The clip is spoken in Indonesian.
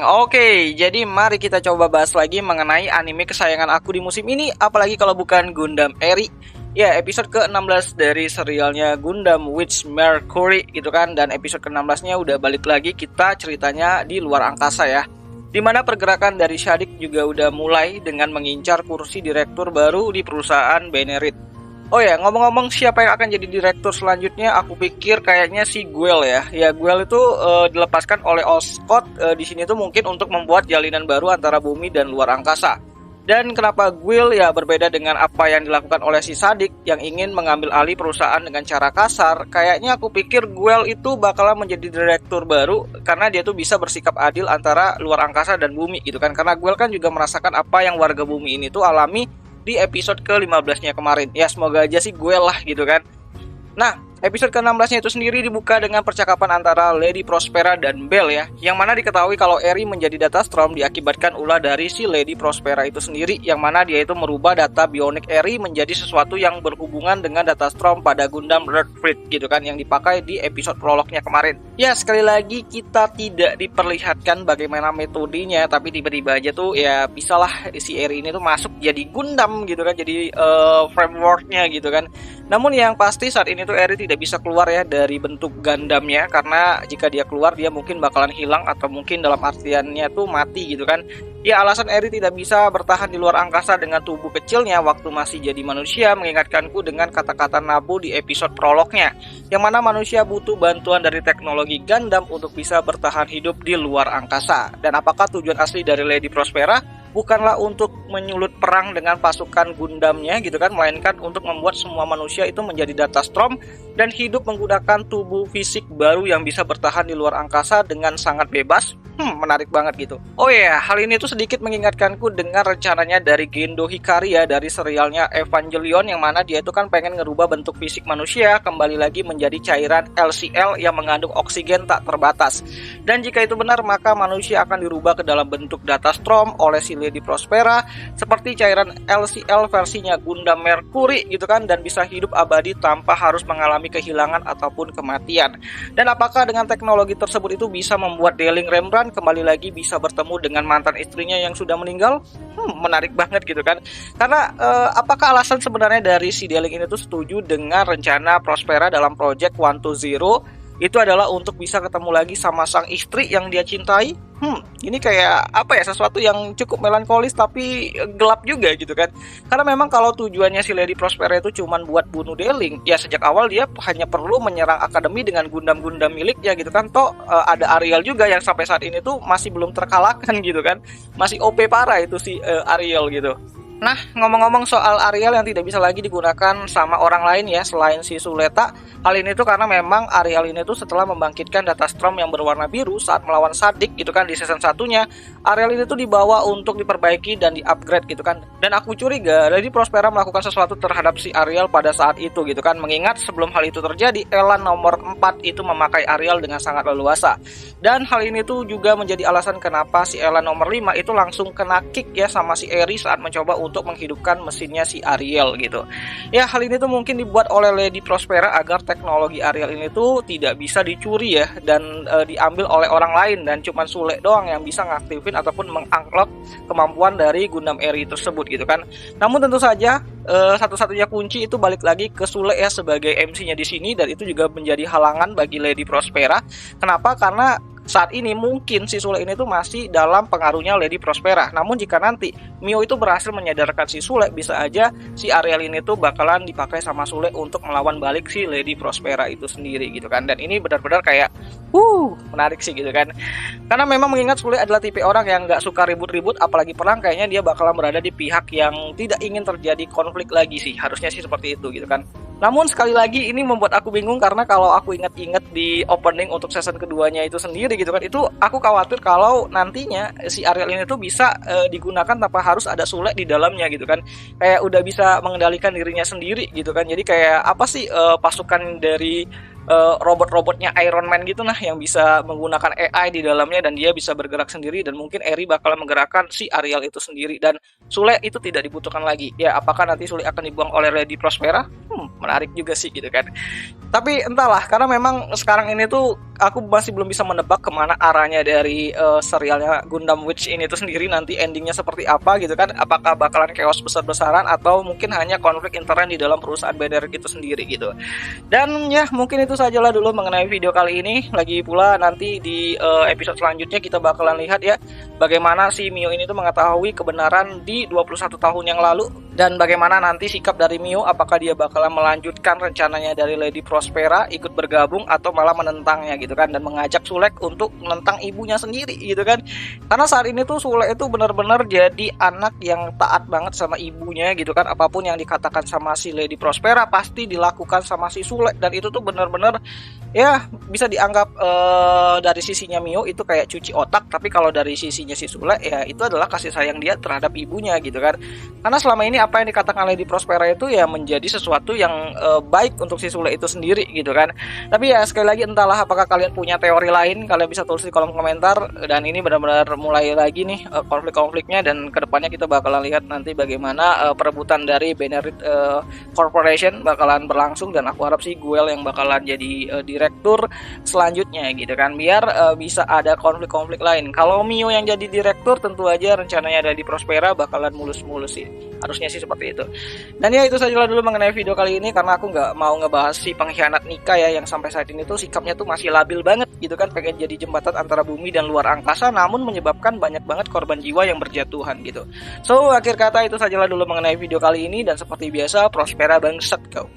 Oke, jadi mari kita coba bahas lagi mengenai anime kesayangan aku di musim ini, apalagi kalau bukan Gundam Eri. Ya, episode ke-16 dari serialnya Gundam Witch Mercury gitu kan. Dan episode ke-16-nya udah balik lagi, kita ceritanya di luar angkasa ya. Dimana pergerakan dari Shadik juga udah mulai dengan mengincar kursi direktur baru di perusahaan Benerit. Oh ya, ngomong-ngomong siapa yang akan jadi direktur selanjutnya, aku pikir kayaknya si Guel ya. Ya, Guel itu dilepaskan oleh Oscott di sini tuh mungkin untuk membuat jalinan baru antara bumi dan luar angkasa. Dan kenapa Guel ya berbeda dengan apa yang dilakukan oleh si Sadik yang ingin mengambil alih perusahaan dengan cara kasar. Kayaknya aku pikir Guel itu bakalan menjadi direktur baru karena dia tuh bisa bersikap adil antara luar angkasa dan bumi gitu kan. Karena Guel kan juga merasakan apa yang warga bumi ini tuh alami di episode ke-15-nya kemarin. Ya semoga aja sih Guel lah gitu kan. Nah, episode ke-16-nya itu sendiri dibuka dengan percakapan antara Lady Prospera dan Belle ya, yang mana diketahui kalau Eri menjadi data storm diakibatkan ulah dari si Lady Prospera itu sendiri, yang mana dia itu merubah data bionik Eri menjadi sesuatu yang berhubungan dengan data storm pada Gundam Red Fleet gitu kan, yang dipakai di episode prolognya kemarin. Ya, sekali lagi kita tidak diperlihatkan bagaimana metodenya, tapi tiba-tiba aja tuh ya bisalah si Eri ini tuh masuk jadi Gundam gitu kan, jadi frameworknya gitu kan. Namun yang pasti saat ini tuh Eri tidak bisa keluar ya dari bentuk Gundamnya, karena jika dia keluar dia mungkin bakalan hilang atau mungkin dalam artiannya tuh mati gitu kan. Ya, alasan Eri tidak bisa bertahan di luar angkasa dengan tubuh kecilnya waktu masih jadi manusia mengingatkanku dengan kata-kata Nabu di episode prolognya, yang mana manusia butuh bantuan dari teknologi Gundam untuk bisa bertahan hidup di luar angkasa. Dan apakah tujuan asli dari Lady Prospera bukanlah untuk menyulut perang dengan pasukan Gundamnya gitu kan, melainkan untuk membuat semua manusia itu menjadi data storm dan hidup menggunakan tubuh fisik baru yang bisa bertahan di luar angkasa dengan sangat bebas. Menarik banget gitu. Oh ya, hal ini tuh sedikit mengingatkanku dengan rencananya dari Gendo Hikari ya, dari serialnya Evangelion, yang mana dia itu kan pengen ngerubah bentuk fisik manusia kembali lagi menjadi cairan LCL yang mengandung oksigen tak terbatas. Dan jika itu benar, maka manusia akan dirubah ke dalam bentuk data storm oleh si Lady Prospera seperti cairan LCL versinya Gundam Mercury gitu kan, dan bisa hidup abadi tanpa harus mengalami kehilangan ataupun kematian. Dan apakah dengan teknologi tersebut itu bisa membuat Deling Rembrandt kembali lagi bisa bertemu dengan mantan istrinya yang sudah meninggal? Menarik banget gitu kan. Karena apakah alasan sebenarnya dari si Deling ini tuh setuju dengan rencana Prospera dalam Project 120 itu adalah untuk bisa ketemu lagi sama sang istri yang dia cintai? Ini kayak apa ya, sesuatu yang cukup melankolis tapi gelap juga gitu kan. Karena memang kalau tujuannya si Lady Prospera itu cuman buat bunuh Deling, ya sejak awal dia hanya perlu menyerang akademi dengan Gundam-Gundam miliknya gitu kan. Toh ada Ariel juga yang sampai saat ini tuh masih belum terkalahkan gitu kan. Masih OP parah itu si Ariel gitu. Nah, ngomong-ngomong soal Ariel yang tidak bisa lagi digunakan sama orang lain ya selain si Suleta, hal ini tuh karena memang Ariel ini tuh setelah membangkitkan data storm yang berwarna biru saat melawan Sadik gitu kan di season satunya, Ariel ini tuh dibawa untuk diperbaiki dan di-upgrade gitu kan. Dan aku curiga Lady Prospera melakukan sesuatu terhadap si Ariel pada saat itu gitu kan, mengingat sebelum hal itu terjadi, Elan nomor 4 itu memakai Ariel dengan sangat leluasa. Dan hal ini tuh juga menjadi alasan kenapa si Elan nomor 5 itu langsung kena kick ya sama si Eri saat mencoba untuk menghidupkan mesinnya si Ariel gitu. Ya, hal ini tuh mungkin dibuat oleh Lady Prospera agar teknologi Ariel ini tuh tidak bisa dicuri ya dan diambil oleh orang lain, dan cuman Sule doang yang bisa ngaktifin ataupun mengunlock kemampuan dari Gundam Eri tersebut gitu kan. Namun tentu saja satu-satunya kunci itu balik lagi ke Sule ya sebagai MC-nya di sini, dan itu juga menjadi halangan bagi Lady Prospera. Kenapa? Karena saat ini mungkin si Sule ini tuh masih dalam pengaruhnya Lady Prospera. Namun jika nanti Mio itu berhasil menyadarkan si Sule, bisa aja si Ariel ini tuh bakalan dipakai sama Sule untuk melawan balik si Lady Prospera itu sendiri gitu kan. Dan ini benar-benar kayak menarik sih gitu kan. Karena memang mengingat Sule adalah tipe orang yang gak suka ribut-ribut, apalagi perang, kayaknya dia bakalan berada di pihak yang tidak ingin terjadi konflik lagi sih. Harusnya sih seperti itu gitu kan. Namun sekali lagi ini membuat aku bingung, karena kalau aku ingat-ingat di opening untuk season keduanya itu sendiri gitu kan, itu aku khawatir kalau nantinya si Ariel ini tuh bisa digunakan tanpa harus ada Sule di dalamnya gitu kan. Kayak udah bisa mengendalikan dirinya sendiri gitu kan. Jadi kayak apa sih pasukan dari robot-robotnya Iron Man gitu nah, yang bisa menggunakan AI di dalamnya dan dia bisa bergerak sendiri, dan mungkin Eri bakal menggerakkan si Ariel itu sendiri dan Sule itu tidak dibutuhkan lagi. Ya, apakah nanti Sule akan dibuang oleh Lady Prospera? Menarik juga sih gitu kan. Tapi entahlah, karena memang sekarang ini tuh aku masih belum bisa menebak kemana arahnya dari serialnya Gundam Witch ini tuh sendiri, nanti endingnya seperti apa gitu kan. Apakah bakalan chaos besar-besaran atau mungkin hanya konflik intern di dalam perusahaan BNR itu sendiri gitu. Dan ya mungkin itu sajalah dulu mengenai video kali ini. Lagi pula nanti di episode selanjutnya kita bakalan lihat ya bagaimana si Mio ini tuh mengetahui kebenaran di 21 tahun yang lalu, dan bagaimana nanti sikap dari Mio, apakah dia bakalan melanjutkan rencananya dari Lady Prospera ikut bergabung atau malah menentangnya gitu kan, dan mengajak Sulek untuk menentang ibunya sendiri gitu kan. Karena saat ini tuh Sulek itu benar-benar jadi anak yang taat banget sama ibunya gitu kan. Apapun yang dikatakan sama si Lady Prospera pasti dilakukan sama si Sulek, dan itu tuh benar-benar ya bisa dianggap dari sisinya Mio itu kayak cuci otak, tapi kalau dari sisinya si Sule ya itu adalah kasih sayang dia terhadap ibunya gitu kan. Karena selama ini apa yang dikatakan Lady Prospera itu ya menjadi sesuatu yang baik untuk si Sule itu sendiri gitu kan. Tapi ya sekali lagi entahlah, apakah kalian punya teori lain, kalian bisa tulis di kolom komentar. Dan ini benar-benar mulai lagi nih konflik-konfliknya, dan kedepannya kita bakalan lihat nanti bagaimana perebutan dari Benerit Corporation bakalan berlangsung, dan aku harap sih Guel yang bakalan jadi direktur selanjutnya gitu kan, biar bisa ada konflik-konflik lain. Kalau Mio yang jadi direktur, tentu aja rencananya ada di Prospera bakalan mulus-mulus sih, harusnya sih seperti itu. Dan ya itu sajalah dulu mengenai video kali ini, karena aku nggak mau ngebahas si pengkhianat Nika ya, yang sampai saat ini tuh sikapnya tuh masih labil banget gitu kan, pengen jadi jembatan antara bumi dan luar angkasa, namun menyebabkan banyak banget korban jiwa yang berjatuhan gitu. So akhir kata itu sajalah dulu mengenai video kali ini, dan seperti biasa Prospera bangsat kau.